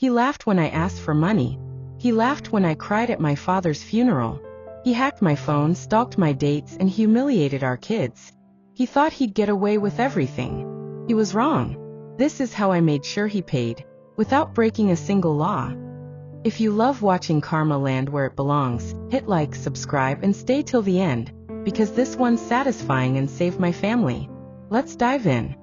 He laughed when I asked for money. He laughed when I cried at my father's funeral. He hacked my phone, stalked my dates, and humiliated our kids. He thought he'd get away with everything. He was wrong. This is how I made sure he paid, without breaking a single law. If you love watching Karma land where it belongs, hit like, subscribe, and stay till the end, because this one's satisfying and saved my family. Let's dive in.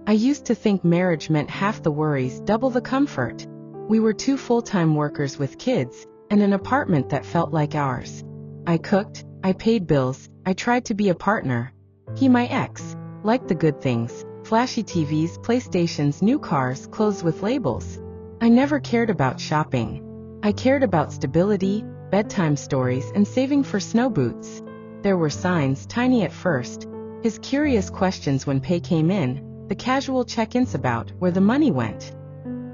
I used to think marriage meant half the worries, double the comfort. We were two full-time workers with kids, and an apartment that felt like ours. I cooked, I paid bills, I tried to be a partner. He, my ex, liked the good things, flashy TVs, PlayStations, new cars, clothes with labels. I never cared about shopping. I cared about stability, bedtime stories, and saving for snow boots. There were signs, tiny at first, his curious questions when pay came in, the casual check-ins about where the money went.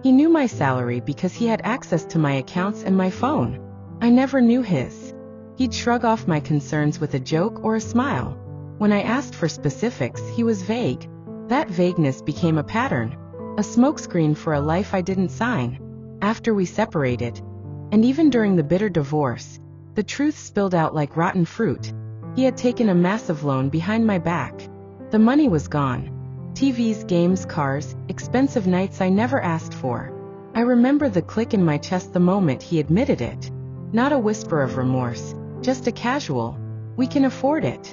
He knew my salary because he had access to my accounts and my phone. I never knew his. He'd shrug off my concerns with a joke or a smile. When I asked for specifics, he was vague. That vagueness became a pattern, a smokescreen for a life I didn't sign. After we separated, and even during the bitter divorce, the truth spilled out like rotten fruit. He had taken a massive loan behind my back. The money was gone. TVs, games, cars, expensive nights I never asked for. I remember the click in my chest the moment he admitted it. Not a whisper of remorse, just a casual, "We can afford it."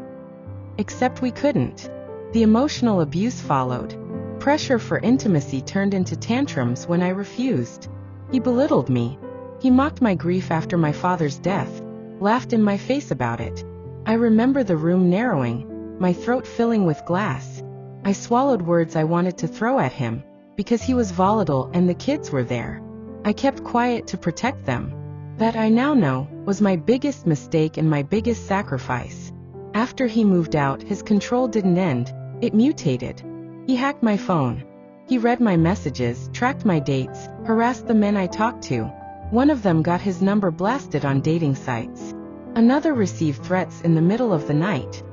Except we couldn't. The emotional abuse followed. Pressure for intimacy turned into tantrums when I refused. He belittled me. He mocked my grief after my father's death, laughed in my face about it. I remember the room narrowing, my throat filling with glass. I swallowed words I wanted to throw at him, because he was volatile and the kids were there. I kept quiet to protect them. That, I now know, was my biggest mistake and my biggest sacrifice. After he moved out, his control didn't end, it mutated. He hacked my phone. He read my messages, tracked my dates, harassed the men I talked to. One of them got his number blasted on dating sites. Another received threats in the middle of the night.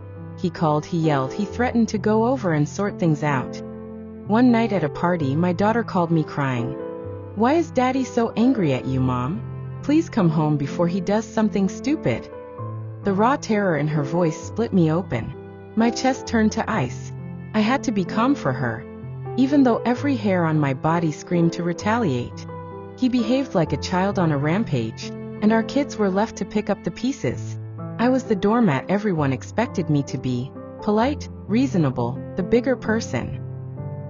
He called, he yelled, he threatened to go over and sort things out. One night at a party, my daughter called me crying. "Why is Daddy so angry at you, Mom? Please come home before he does something stupid." The raw terror in her voice split me open. My chest turned to ice. I had to be calm for her, even though every hair on my body screamed to retaliate. He behaved like a child on a rampage, and our kids were left to pick up the pieces. I was the doormat everyone expected me to be, polite, reasonable, the bigger person.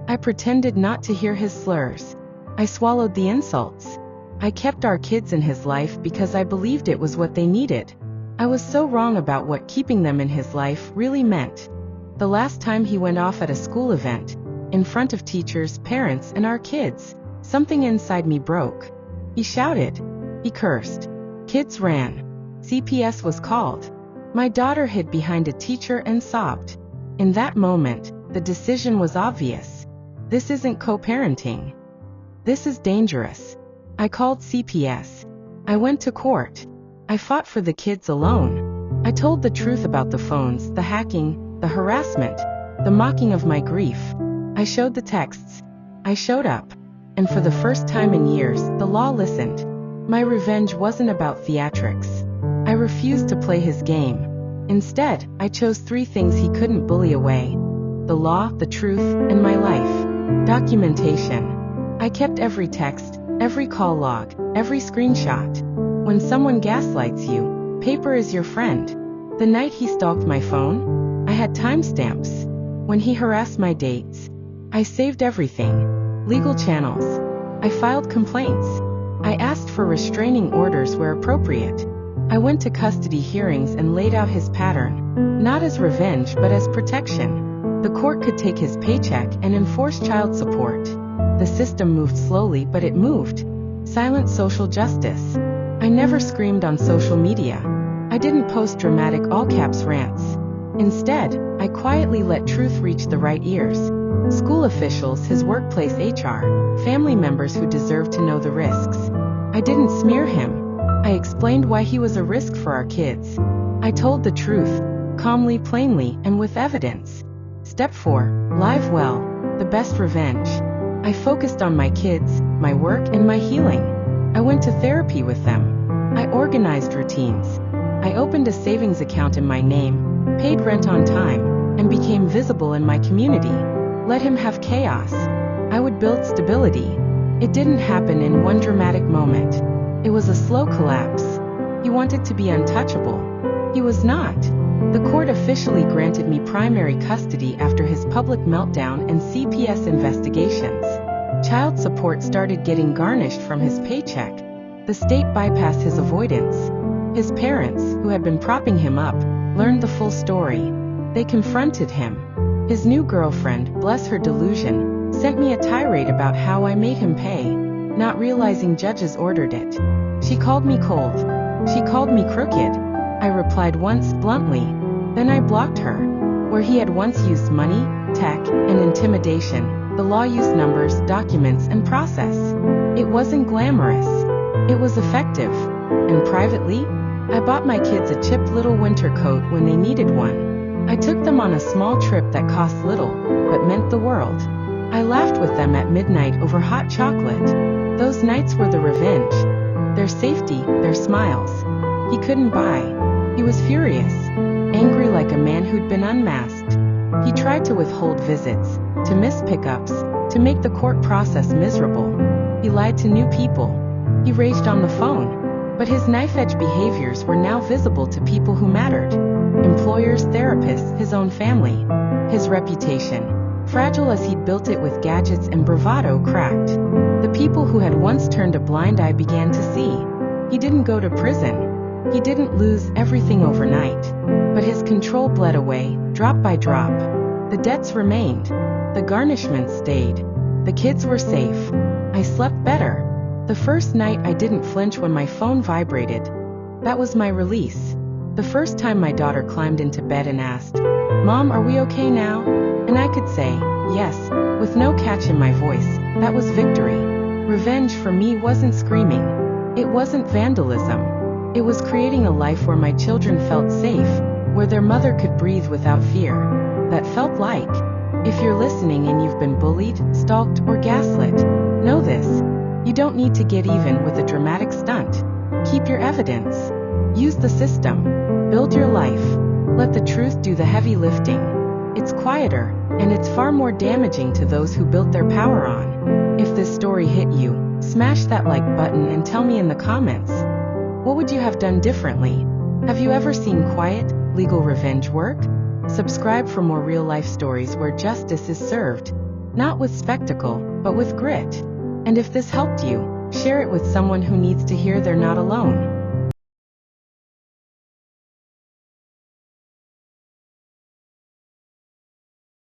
I pretended not to hear his slurs. I swallowed the insults. I kept our kids in his life because I believed it was what they needed. I was so wrong about what keeping them in his life really meant. The last time he went off at a school event, in front of teachers, parents, and our kids, something inside me broke. He shouted. He cursed. Kids ran. CPS was called. My daughter hid behind a teacher and sobbed. In that moment, the decision was obvious. This isn't co-parenting. This is dangerous. I called CPS. I went to court. I fought for the kids alone. I told the truth about the phones, the hacking, the harassment, the mocking of my grief. I showed the texts. I showed up. And for the first time in years, the law listened. My revenge wasn't about theatrics. I refused to play his game. Instead, I chose 3 things he couldn't bully away: the law, the truth, and my life. Documentation. I kept every text, every call log, every screenshot. When someone gaslights you, paper is your friend. The night he stalked my phone, I had timestamps. When he harassed my dates, I saved everything. Legal channels. I filed complaints. I asked for restraining orders where appropriate. I went to custody hearings and laid out his pattern, not as revenge but as protection. The court could take his paycheck and enforce child support. The system moved slowly, but it moved. Silent social justice. I never screamed on social media. I didn't post dramatic all-caps rants. Instead, I quietly let truth reach the right ears. School officials, his workplace HR, family members who deserved to know the risks. I didn't smear him. I explained why he was a risk for our kids. I told the truth, calmly, plainly, and with evidence. Step 4. Live well. The best revenge. I focused on my kids, my work, and my healing. went to therapy with them. I organized routines. I opened a savings account in my name, paid rent on time, and became visible in my community. Let him have chaos. I would build stability. It didn't happen in one dramatic moment. It was a slow collapse. He wanted to be untouchable. He was not. The court officially granted me primary custody after his public meltdown and CPS investigations. Child support started getting garnished from his paycheck. The state bypassed his avoidance. His parents, who had been propping him up, learned the full story. They confronted him. His new girlfriend, bless her delusion, sent me a tirade about how I made him pay, not realizing judges ordered it. She called me cold. She called me crooked. I replied once bluntly. Then I blocked her. Where he had once used money, tech, and intimidation, the law used numbers, documents, and process. It wasn't glamorous. It was effective. And privately, I bought my kids a chipped little winter coat when they needed one. I took them on a small trip that cost little, but meant the world. I laughed with them at midnight over hot chocolate. Those nights were the revenge. Their safety, their smiles. He couldn't buy. He was furious, angry like a man who'd been unmasked. He tried to withhold visits, to miss pickups, to make the court process miserable. He lied to new people. He raged on the phone. But his knife-edge behaviors were now visible to people who mattered. Employers, therapists, his own family. His reputation, fragile as he'd built it with gadgets and bravado, cracked. The people who had once turned a blind eye began to see. He didn't go to prison. He didn't lose everything overnight. But his control bled away, drop by drop. The debts remained. The garnishments stayed. The kids were safe. I slept better. The first night I didn't flinch when my phone vibrated. That was my release. The first time my daughter climbed into bed and asked, "Mom, are we okay now?" And I could say, yes, with no catch in my voice, that was victory. Revenge for me wasn't screaming. It wasn't vandalism. It was creating a life where my children felt safe, where their mother could breathe without fear. That felt like. If you're listening and you've been bullied, stalked, or gaslit, know this. You don't need to get even with a dramatic stunt. Keep your evidence. Use the system. Build your life. Let the truth do the heavy lifting. It's quieter, and it's far more damaging to those who built their power on. If this story hit you, smash that like button and tell me in the comments. What would you have done differently? Have you ever seen quiet, legal revenge work? Subscribe for more real-life stories where justice is served, not with spectacle, but with grit. And if this helped you, share it with someone who needs to hear they're not alone.